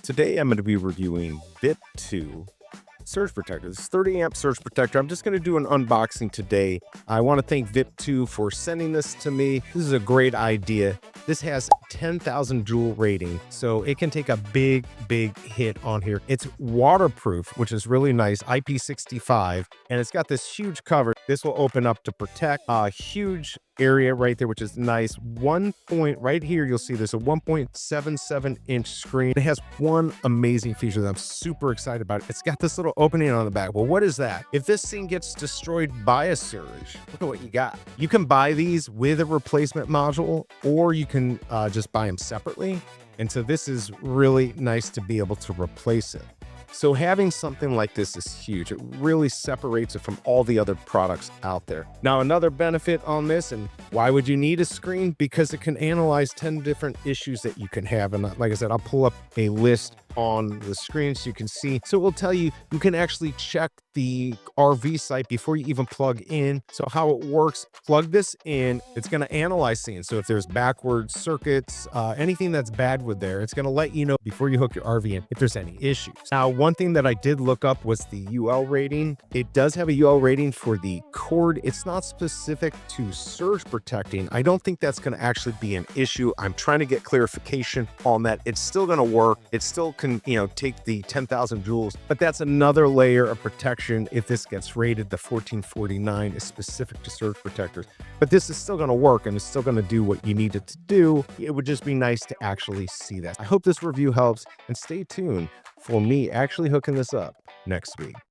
Today I'm going to be reviewing VIPTOO surge protector. This 30 amp surge protector. I'm just going to do an unboxing today. I want to thank VIPTOO for sending this to me. This is a great idea. This has 10,000 joule rating, so it can take a big hit on here. It's waterproof, which is really nice, IP65, and it's got this huge cover. This will open up to protect a huge area right there, which is nice. Right here, you'll see there's a 1.77-inch screen. It has one amazing feature that I'm super excited about. It's got this little opening on the back. Well, what is that? If this thing gets destroyed by a surge, look at what you got. You can buy these with a replacement module, or you can just buy them separately. And so this is really nice to be able to replace it. So having something like this is huge. It really separates it from all the other products out there. Now, another benefit on this, and why would you need a screen? Because it can analyze 10 different issues that you can have. And like I said, I'll pull up a list on the screen so you can see. So it will tell you, you can actually check the RV site before you even plug in. So how it works, plug this in, it's going to analyze things. So if there's backward circuits, anything that's bad with there, it's going to let you know before you hook your RV in if there's any issues. Now, one thing that I did look up was the UL rating. It does have a UL rating for the cord. It's not specific to surge protecting. I don't think that's going to actually be an issue. I'm trying to get clarification on that. It's still going to work. It still can, take the 10,000 joules, but that's another layer of protection. If this gets rated, the 1449 is specific to surge protectors, but this is still going to work and it's still going to do what you need it to do. It would just be nice to actually see that. I hope this review helps, and stay tuned for me actually hooking this up next week.